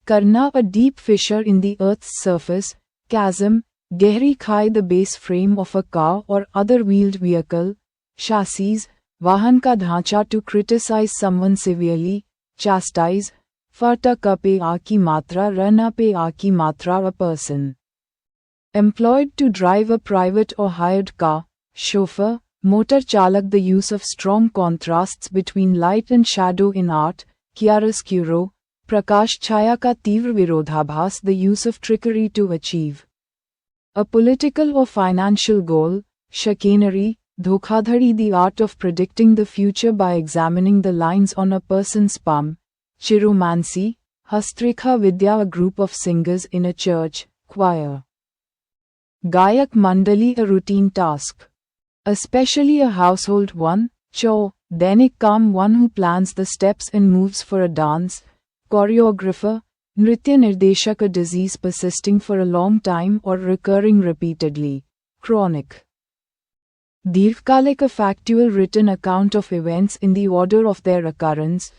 Karna, a deep fissure in the earth's surface. Chasm, gehri khai, the base frame of a car or other wheeled vehicle. Chassis, वाहन का ढांचा, to criticize someone severely. Chastise, फटा का पे आ की मात्रा, रना पे आ की मात्रा, a person. Employed, to drive a private or hired car. Chauffeur, motor chalak, the use of strong contrasts between light and shadow in art. Chiaroscuro, prakash chaya ka tivra virodhabhas, the use of trickery to achieve a political or financial goal. Chicanery, धोखाधड़ी, the art of predicting the future by examining the lines on a person's palm. Chiromancy, hastrekha vidya, a group of singers in a church, choir. Gayak mandali, a routine task, especially a household one. Chau, dainik kaam, one who plans the steps and moves for a dance. Choreographer, nritya nirdeshak, a disease persisting for a long time or recurring repeatedly. Chronic. Dirghkalik, a factual written account of events in the order of their occurrence.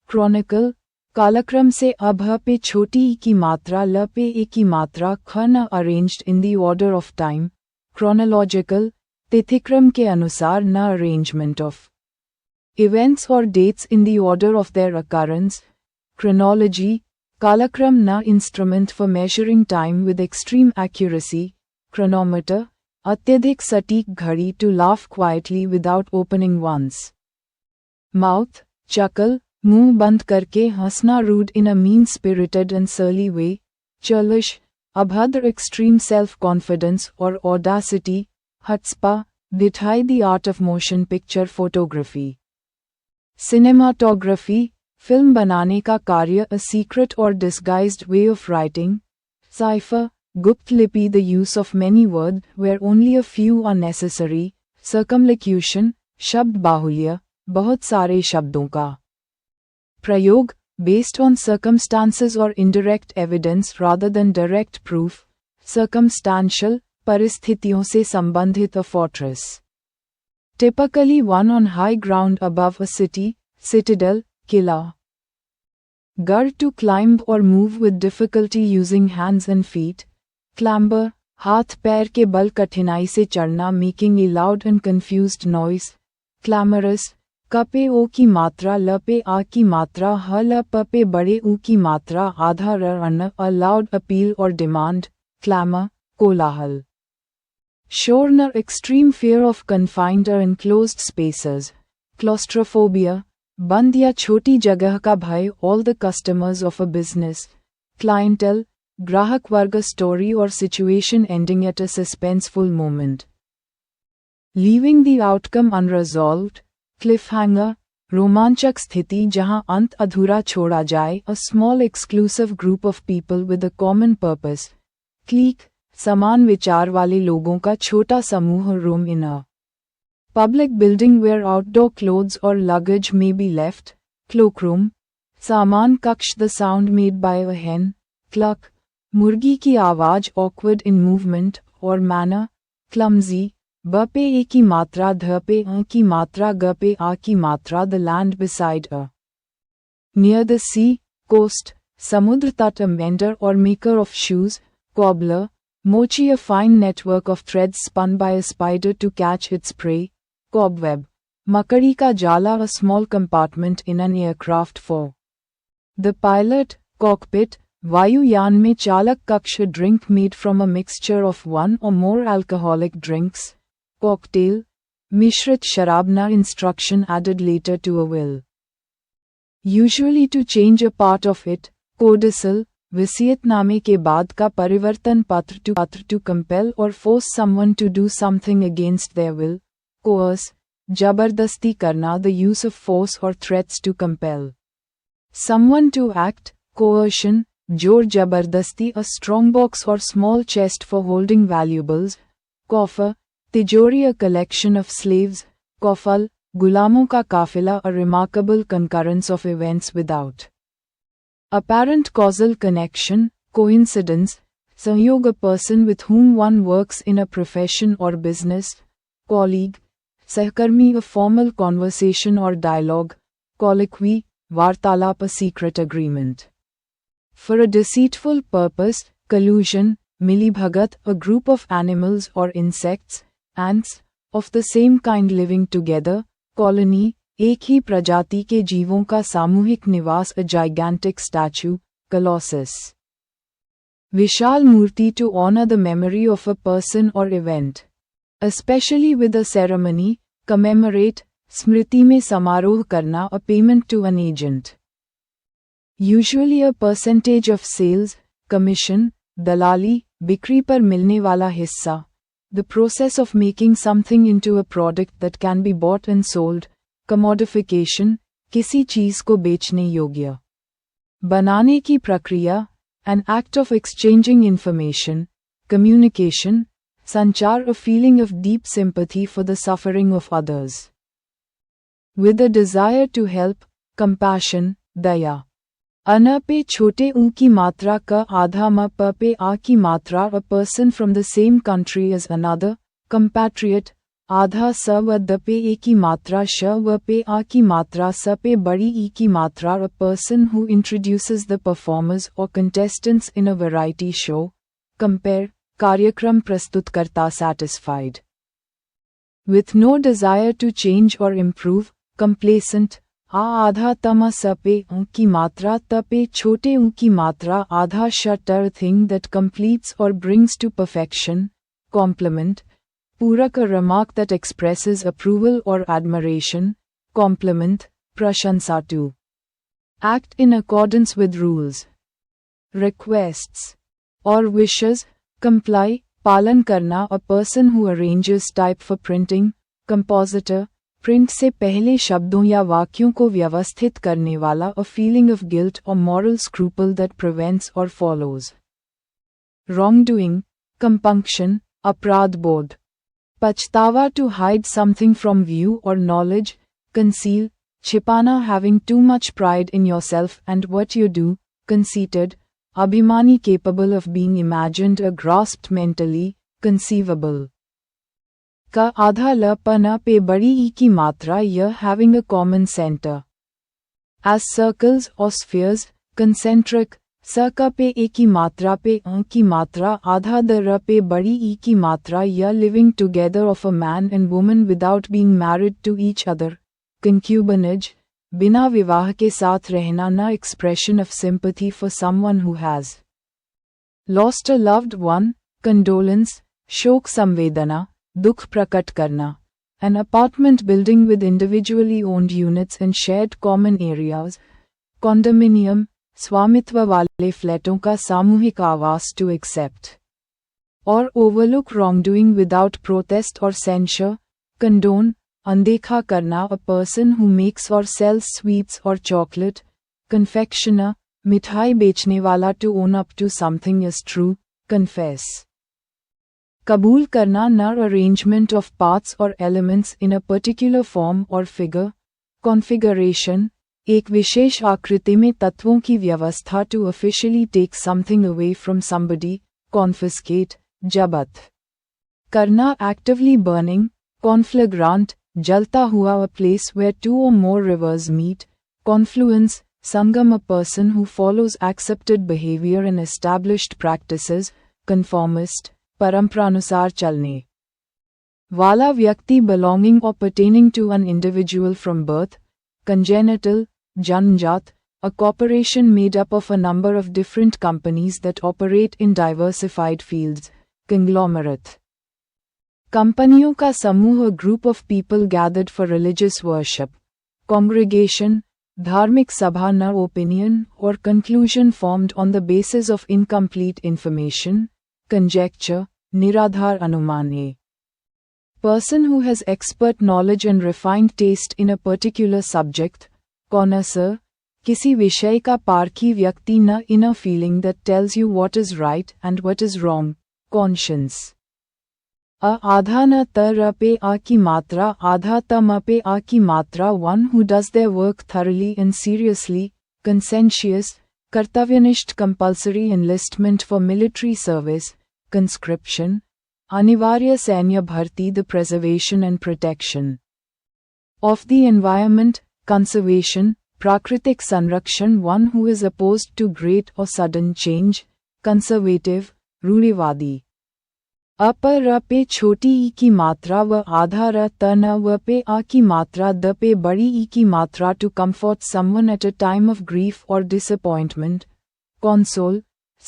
Chronicle, कालक्रम से अब ह पे छोटी ई की मात्रा, ल पे ए की मात्रा, ख न, arranged in the order of time. Chronological, तिथिक्रम के अनुसार, न, arrangement of events or dates in the order of their occurrence. Chronology, कालक्रम, न, instrument for measuring time with extreme accuracy. Chronometer, अत्यधिक सटीक घड़ी, to laugh quietly without opening once. Mouth, chuckle, मुंह बंद करके हंसना, rude in a mean-spirited and surly way. Chalish, अभद्र, extreme self-confidence or audacity. Chutzpah, दिठाई, the art of motion picture photography. Cinematography, film बनाने का कार्य, a secret or disguised way of writing. Cipher, गुप्त लिपि, the use of many words where only a few are necessary. Circumlocution, शब्द बाहुल्य, बहुत सारे शब्दों का प्रयोग, based on circumstances or indirect evidence rather than direct proof. Circumstantial, परिस्थितियों से संबंधित, a fortress. Typically one on high ground above a city, citadel, Qila. Gar, to climb or move with difficulty using hands and feet. Clamber, हाथ पैर के बल कठिनाई से चढ़ना, making a loud and confused noise. Clamorous, क पे ओ की मात्रा, ल पे आ की मात्रा, ह ल प पे बड़े ऊ की मात्रा, आधा र अन्न, a loud appeal or demand. Clamor, कोलाहल. Shorner, extreme fear of confined or enclosed spaces. Claustrophobia, बंद या छोटी जगह का भय, all the customers of a business. Clientele, ग्राहक वर्ग, a story or situation ending at a suspenseful moment. Leaving the outcome unresolved. Cliffhanger, रोमांचक स्थिति जहां अंत अधूरा छोड़ा जाए, a small exclusive group of people with a common purpose. Clique, समान विचार वाले लोगों का छोटा समूह, room in a public building where outdoor clothes or luggage may be left. Cloakroom, सामान कक्ष, the sound made by a hen. Cluck, मुर्गी की आवाज, awkward in movement or manner. Clumsy, ब पे ए की मात्रा, ध पे अ की मात्रा, ग पे आ की मात्रा, the land beside a. Near the sea, coast, समुद्र तट, a mender or maker of shoes. Cobbler, mochi, a fine network of threads spun by a spider to catch its prey. Cobweb, मकड़ी का जाला, a small compartment in an aircraft for the pilot. Cockpit, वायुयान में चालक कक्ष, a drink made from a mixture of one or more alcoholic drinks. Cocktail, मिश्रित शराब, न, instruction added later to a will, usually to change a part of it. Codicil, वसीयतनामे के बाद का परिवर्तन पत्र, to compel or force someone to do something against their will. Coerce, जबरदस्ती करना, the use of force or threats to compel someone to act. Coercion, जोर जबरदस्ती, a strongbox or small chest for holding valuables. Coffer, तिजोरी, a collection of slaves. Kofal, गुलामों का काफिला, a remarkable concurrence of events without apparent causal connection. Coincidence, Sahyog, a person with whom one works in a profession or business. Colleague. Sahkarmi, a formal conversation or dialogue. Colloquy, vartalap, a secret agreement. For a deceitful purpose. Collusion. Milibhagat, a group of animals or insects, ants, of the same kind living together. Colony, एक ही प्रजाति के जीवों का सामूहिक निवास, a gigantic statue. Colossus. Vishal Murti, to honor the memory of a person or event. Especially with a ceremony. Commemorate, smriti में समारोह करना, a payment to an agent. Usually a percentage of sales. Commission, dalali, बिक्री पर मिलने वाला हिस्सा. The process of making something into a product that can be bought and sold. Commodification, किसी चीज को बेचने योग्य. बनाने की प्रक्रिया, an act of exchanging information. Communication, संचार, a feeling of deep sympathy for the suffering of others. With a desire to help. Compassion, दया. अन पे छोटे ऊ की मात्रा का आधा म प पे आ की मात्रा, a person from the same country as another. Compatriot, आधा स व द पे ए की मात्रा श व पे आ की मात्रा स पे बड़ी ई की मात्रा, a person who introduces the performers or contestants in a variety show. Compare, कार्यक्रम प्रस्तुतकर्ता, satisfied. With no desire to change or improve. Complacent, आधा तम स पे ऊ की मात्रा त पे छोटे ऊ की मात्रा आधा shutter, thing that completes or brings to perfection. Compliment, पूरक, a remark that expresses approval or admiration. Compliment, प्रशंसा to. Act in accordance with rules. Requests or wishes. Comply, पालन करना, a person who arranges type for printing. Compositor, print से पहले शब्दों या वाक्यों को व्यवस्थित करने वाला, a feeling of guilt or moral scruple that prevents or follows. Wrongdoing, compunction, अपराध बोध. पछतावा, to hide something from view or knowledge. Conceal, छिपाना, having too much pride in yourself and what you do. Conceited, अभिमानी, capable of being imagined or grasped mentally. Conceivable. का आधा ल प न पे बड़ी ई की मात्रा, य having a common center. As circles or spheres. Concentric, स का पे ए की मात्रा पे अ की मात्रा आधा द र पे बड़ी ई की मात्रा, य living together of a man and woman without being married to each other. Concubinage, बिना विवाह के साथ रहना, न expression of sympathy for someone who has lost a loved one. Condolence, शोक संवेदना, दुख प्रकट करना. An apartment building with individually owned units and shared common areas. Condominium, स्वामित्व वाले फ्लैटों का सामूहिक आवास, to accept or overlook wrongdoing without protest or censure. Condone, अनदेखा करना, a person who makes or sells sweets or chocolate. Confectioner, मिठाई बेचने वाला, to own up to something is true. Confess, कबूल करना, न arrangement of parts or elements in a particular form or figure. Configuration, एक विशेष आकृति में तत्वों की व्यवस्था, to officially take something away from somebody. Confiscate, जब्त करना, actively burning. Conflagrant, जलता हुआ, a place where two or more rivers meet. Confluence, Sangam, a person who follows accepted behavior and established practices. Conformist, परंपरानुसार चलने वाला व्यक्ति, belonging or pertaining to an individual from birth. Congenital, जन्मजात, a corporation made up of a number of different companies that operate in diversified fields. Conglomerate, कंपनियों का समूह, a group of people gathered for religious worship. Congregation, धार्मिक सभा, न opinion or conclusion formed on the basis of incomplete information. Conjecture, निराधार अनुमान. A person who has expert knowledge and refined taste in a particular subject. Connoisseur, किसी विषय का पारखी व्यक्ति, न inner feeling that tells you what is right and what is wrong. Conscience, आधा न त र पे आ की मात्रा आधा त म पे आ की मात्रा, one who does their work thoroughly and seriously. Conscientious, कर्तव्यनिष्ठ compulsory enlistment for military service, conscription, अनिवार्य सैन्य भर्ती the preservation and protection of the environment, conservation, प्राकृतिक संरक्षण one who is opposed to great or sudden change, conservative, रूढ़िवादी। अपर र पे छोटी ई की मात्रा व आधा र तन व पे आ की मात्रा द पे बड़ी ई की मात्रा to comfort someone at a time of grief or disappointment, console,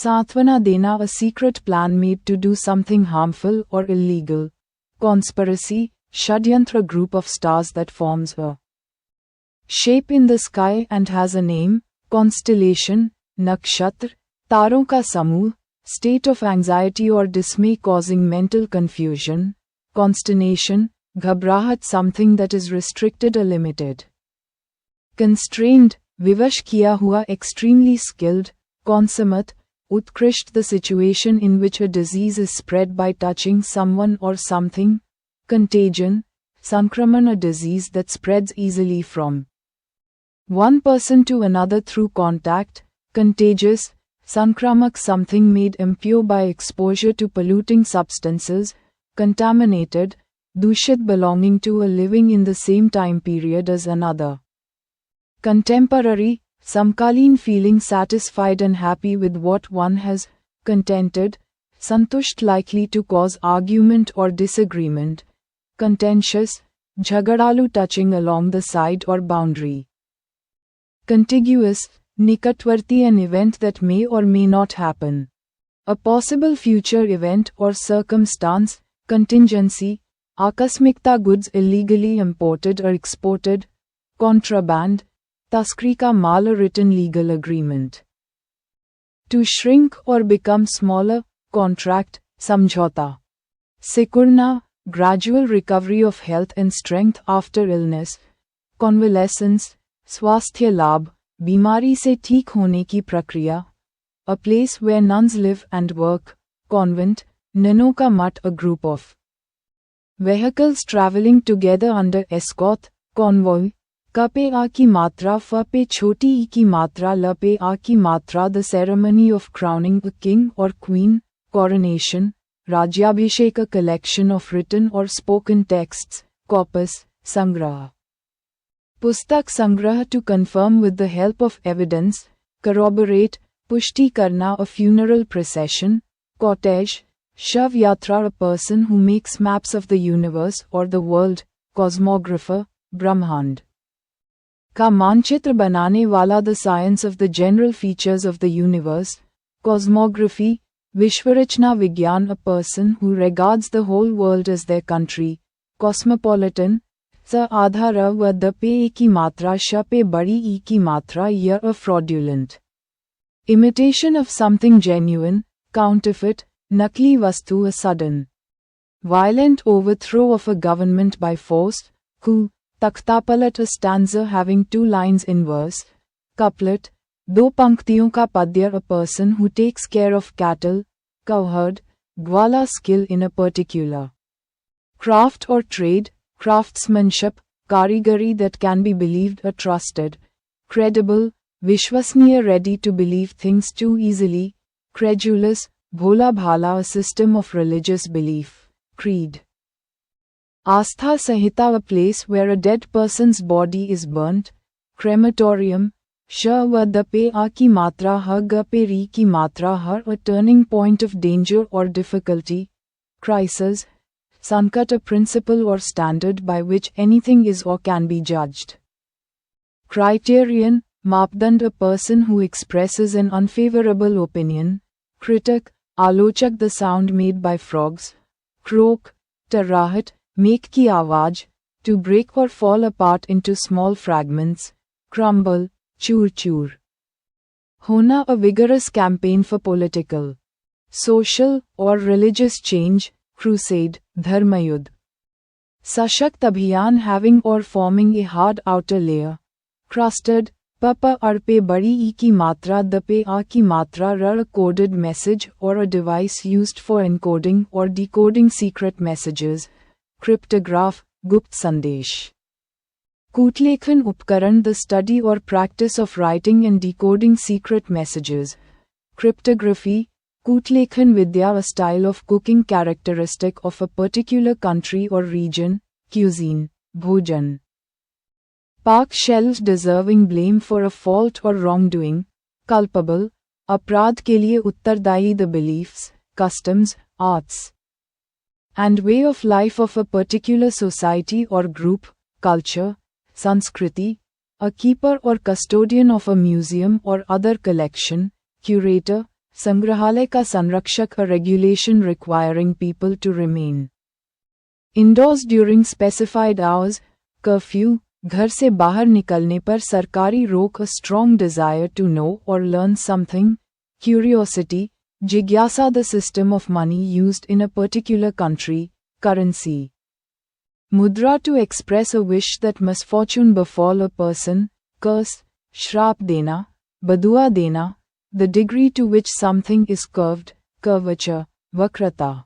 सांत्वना देना a secret plan made to do something harmful or illegal, conspiracy, षड्यंत्र group of stars that forms a shape in the sky and has a name, constellation, nakshatra, तारों का समूह, state of anxiety or dismay causing mental confusion, consternation, घबराहट something that is restricted or limited, constrained, विवश किया हुआ extremely skilled, consummate, उत्कृष्ट the situation in which a disease is spread by touching someone or something, contagion, संक्रमण a disease that spreads easily from one person to another through contact, contagious, संक्रामक something made impure by exposure to polluting substances, contaminated, दूषित belonging to a living in the same time period as another, contemporary, समकालीन feeling satisfied and happy with what one has, contented, संतुष्ट likely to cause argument or disagreement, contentious, झगड़ालू touching along the side or boundary, contiguous, निकटवर्ती an event that may or may not happen, a possible future event or circumstance, contingency, आकस्मिकता goods illegally imported or exported, contraband, तस्करी का माल a written legal agreement, to shrink or become smaller, contract, समझौता, सिकुड़ना, gradual recovery of health and strength after illness, convalescence, स्वास्थ्य लाभ, बीमारी से ठीक होने की प्रक्रिया, a place where nuns live and work, convent, ननों का मठ a group of vehicles traveling together under escort, convoy, क पे आ की मात्रा फ पे छोटी ई की मात्रा ल पे आ की मात्रा the ceremony of crowning a king or queen, coronation, राज्याभिषेक a collection of written or spoken texts, corpus, संग्रह, पुस्तक संग्रह to confirm with the help of evidence, corroborate, पुष्टि करना a funeral procession, cortege, शव यात्रा a person who makes maps of the universe or the world, cosmographer, ब्रह्मांड का मानचित्र बनाने वाला the science of the general features of the universe, cosmography, विश्वरचना विज्ञान a person who regards the whole world as their country, cosmopolitan, स आधा र व the pay ए की मात्रा श पे बड़ी ई की मात्रा य a fraudulent, imitation of something genuine, counterfeit, नकली वस्तु a sudden, violent overthrow of a government by force, coup, तख्तापलट a stanza having two lines in verse, couplet, दो पंक्तियों का पद्य a person who takes care of cattle, cowherd, Gwala skill in a particular craft or trade, craftsmanship, कारीगरी that can be believed or trusted, credible, विश्वसनीय ready to believe things too easily, credulous, भोला भाला a system of religious belief, creed. Aastha Samhita a place where a dead person's body is burnt, crematorium, श व the pay आ की मात्रा ह ग पे री की मात्रा हर a turning point of danger or difficulty, crisis, संकट a principle or standard by which anything is or can be judged. Criterion, मापदंड a person who expresses an unfavorable opinion, critic, आलोचक the sound made by frogs, croak, टर्राहट, make की आवाज, to break or fall apart into small fragments, crumble, चूर-चूर. होना a vigorous campaign for political, social, or religious change, crusade, धर्मयुद्ध. सशक्त अभियान having or forming a hard outer layer, crusted, प अड़ पे बड़ी ई की मात्रा द पे आ की मात्रा र coded message or a device used for encoding or decoding secret messages, cryptograph, गुप्त संदेश. Kutlekan upkaran, the study or practice of writing and decoding secret messages. Cryptography, Kutlekhan Vidya, a style of cooking characteristic of a particular country or region, cuisine, bhojan. Pak shelves deserving blame for a fault or wrongdoing, culpable, अपराध के लिए उत्तरदायी, the beliefs, customs, arts, and way of life of a particular society or group, culture, sanskriti, a keeper or custodian of a museum or other collection, curator, संग्रहालय का संरक्षक, a regulation requiring people to remain indoors during specified hours, curfew, घर से बाहर निकलने पर सरकारी रोक, a strong desire to know or learn something, curiosity, जिज्ञासा, the system of money used in a particular country, currency. Mudra, to express a wish that misfortune befall a person, curse, श्राप देना, बदुआ देना, the degree to which something is curved, curvature, vakrata.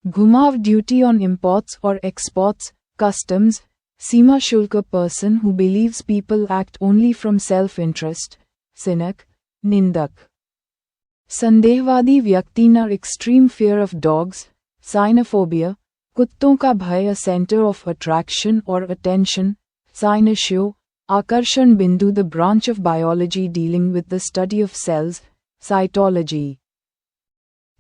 Ghumav, duty on imports or exports, customs, Seema Shulk, a person who believes people act only from self-interest, cynic, nindak. Sandehvadi vyakti, na extreme fear of dogs, cynophobia, kutton ka bhai, a center of attraction or attention, cynosho, Akarshan Bindu, the branch of biology dealing with the study of cells, cytology.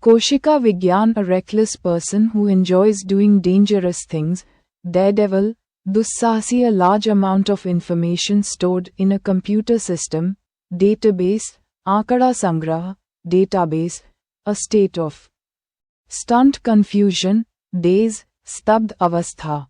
Koshika Vigyan, a reckless person who enjoys doing dangerous things, daredevil, Dussahasi, a large amount of information stored in a computer system, database, Ankada Sangrah, database, a state of stunned confusion, daze, stabd avastha.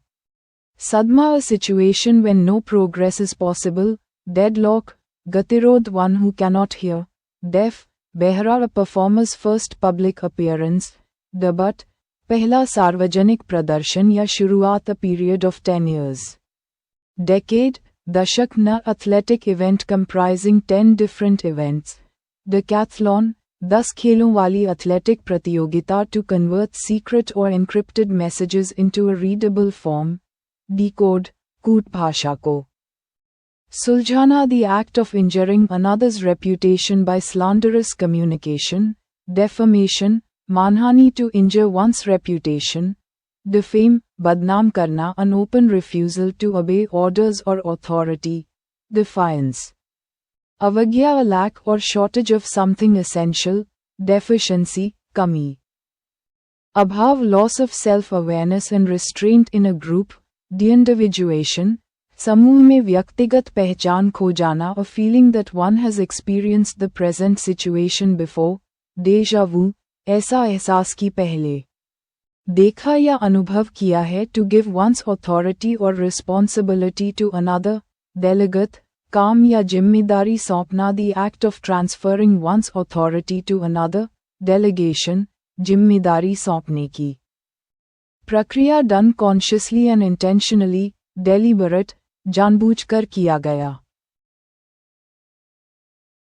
Sadma, a situation when no progress is possible, deadlock, Gatirod, one who cannot hear, deaf, Behra, a performer's first public appearance, Dabat, Pehla Sarvajanik Pradarshan ya Shuruat, a period of 10 years. Decade, Dashak, na athletic event comprising 10 different events. Decathlon, 10 khelon wali athletic pratiyogita to convert secret or encrypted messages into a readable form. Decode, कूट भाषा को. Suljhana, the act of injuring another's reputation by slanderous communication. Defamation, manhani, to injure one's reputation. Defame, badnaam karna, an open refusal to obey orders or authority. Defiance. Avagya, a lack or shortage of something essential. Deficiency, kami. Abhav, loss of self-awareness and restraint in a group. De-individuation, समूह में व्यक्तिगत पहचान खो जाना, a feeling that one has experienced the present situation before. Deja vu, ऐसा एहसास की पहले देखा या अनुभव किया है, to give one's authority or responsibility to another. Delegate, काम या जिम्मेदारी सौंपना, the act of transferring one's authority to another. Delegation, जिम्मेदारी सौंपने की प्रक्रिया, done consciously and intentionally, deliberate, जानबूझकर किया गया.